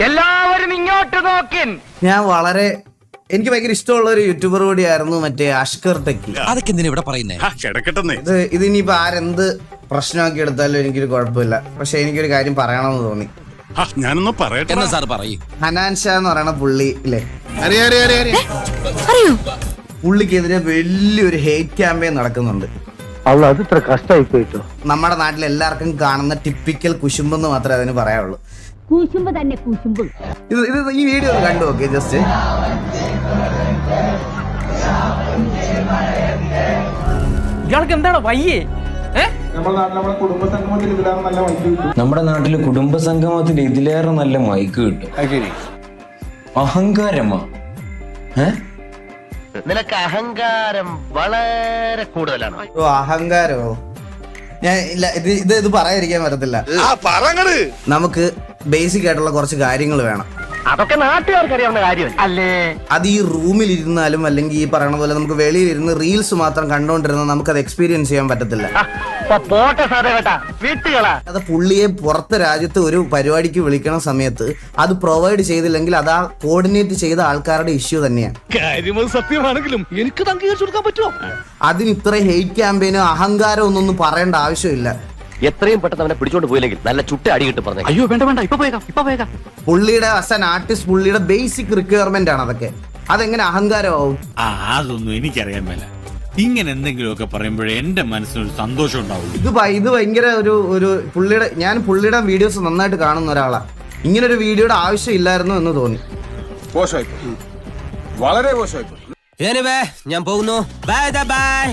എല്ലാവരും ഇങ്ങോട്ട് നോക്കിൻ. ഞാൻ വളരെ എനിക്ക് ഭയങ്കര ഇഷ്ടമുള്ള ഒരു യൂട്യൂബർ കൂടിയായിരുന്നു മറ്റേ അഷ്കർ ടെക്കി. അതൊക്കെ എന്തിനാ ഇവിടെ പറയുന്നേ? ഇത് ഇനിയിപ്പോ ആരെന്ത് പ്രശ്നമാക്കി എടുത്താലും എനിക്കൊരു കുഴപ്പമില്ല. പക്ഷെ എനിക്കൊരു കാര്യം പറയണമെന്ന് തോന്നി. ഞാനൊന്ന് പറയട്ടെ. എന്നാ സാർ പറയൂ. ഹനാൻ ഷാ എന്ന് പറയുന്ന പുള്ളി ഇല്ലേ, അറിയോ? പുള്ളിക്കെതിരെ വലിയൊരു ഹേറ്റ് ക്യാമ്പയിൻ നടക്കുന്നുണ്ട്. അത് ഇത്ര കഷ്ടമായി പോയിട്ടോ. നമ്മുടെ നാട്ടിൽ എല്ലാവർക്കും കാണുന്ന ടിപ്പിക്കൽ കുശുമ്പെന്ന് മാത്രമേ അതിന് പറയാനുള്ളൂ. കൂശുമ്പ് തന്നെ കൂശുമ്പ്. ഇത് ഈ വീഡിയോ ഒന്ന് കണ്ടു നോക്കിയേ ജസ്റ്റ്. ഇയാൾക്ക് എന്താണ് വയ്യേ? നമ്മുടെ നാട്ടില് കുടുംബസംഗമത്തിൽ ഇതിലേറെ നല്ല മൈക്ക് കിട്ടും. അഹങ്കാരമാ. നിനക്ക് അഹങ്കാരം വളരെ കൂടുതലാണ്. ഓ അഹങ്കാരമോ? ഞാൻ ഇല്ല, ഇത് പറയാതിരിക്കാൻ പറ്റത്തില്ല. നമുക്ക് ബേസിക് ആയിട്ടുള്ള കുറച്ച് കാര്യങ്ങൾ വേണം. അതൊക്കെ നാട്ടുകാർക്ക് അറിയാവുന്ന കാര്യം അല്ലേ? അത് ഈ റൂമിൽ ഇരുന്നാലും അല്ലെങ്കിൽ ഈ പറയണ പോലെ നമുക്ക് വെളിയിലിരുന്ന് റീൽസ് മാത്രം കണ്ടോണ്ടിരുന്ന നമുക്കത് എക്സ്പീരിയൻസ് ചെയ്യാൻ പറ്റത്തില്ല. അത് പുള്ളിയെ പുറത്തെ രാജ്യത്ത് ഒരു പരിപാടിക്ക് വിളിക്കണ സമയത്ത് അത് പ്രൊവൈഡ് ചെയ്തില്ലെങ്കിൽ അത് ആ കോർഡിനേറ്റ് ചെയ്ത ആൾക്കാരുടെ ഇഷ്യൂ തന്നെയാണ്. സത്യമാണെങ്കിലും എനിക്ക് അംഗീകരിച്ചു കൊടുക്കാൻ പറ്റുമോ? അതിന് ഇത്ര ഹെയ്റ്റ് ക്യാമ്പയിനോ അഹങ്കാരം ഒന്നും പറയേണ്ട ആവശ്യമില്ല. എത്രയും പെട്ടെന്ന് അവനെ പിടിച്ചോണ്ട് പോയില്ലെങ്കിൽ നല്ല ചുട്ട അടി കിട്ടും പറഞ്ഞു. അയ്യോ വേണ്ട വേണ്ട, ഇപ്പൊ പോയേക്കാം. പുള്ളിയുടെ ആസ് ആൻ ആർട്ടിസ്റ്റ് പുള്ളിയുടെ ബേസിക് റിക്വയർമെന്റ് ആണ് അതൊക്കെ. അതെങ്ങനെ അഹങ്കാരമാവും? അതൊന്നും എനിക്കറിയാൻ മേല. ഇങ്ങനെ എന്തെങ്കിലുമൊക്കെ പറയുമ്പോഴേ എന്റെ മനസ്സിനൊരു സന്തോഷം ഉണ്ടാവും. ഇത് ഭയങ്കര ഒരു പുള്ളിയുടെ വീഡിയോസ് നന്നായിട്ട് കാണുന്ന ഒരാളാ. ഇങ്ങനെ ഒരു വീഡിയോയുടെ ആവശ്യം ഇല്ലായിരുന്നു എന്ന് തോന്നി. വളരെ മോശമായി. ഞാൻ പോകുന്നു. ബൈ.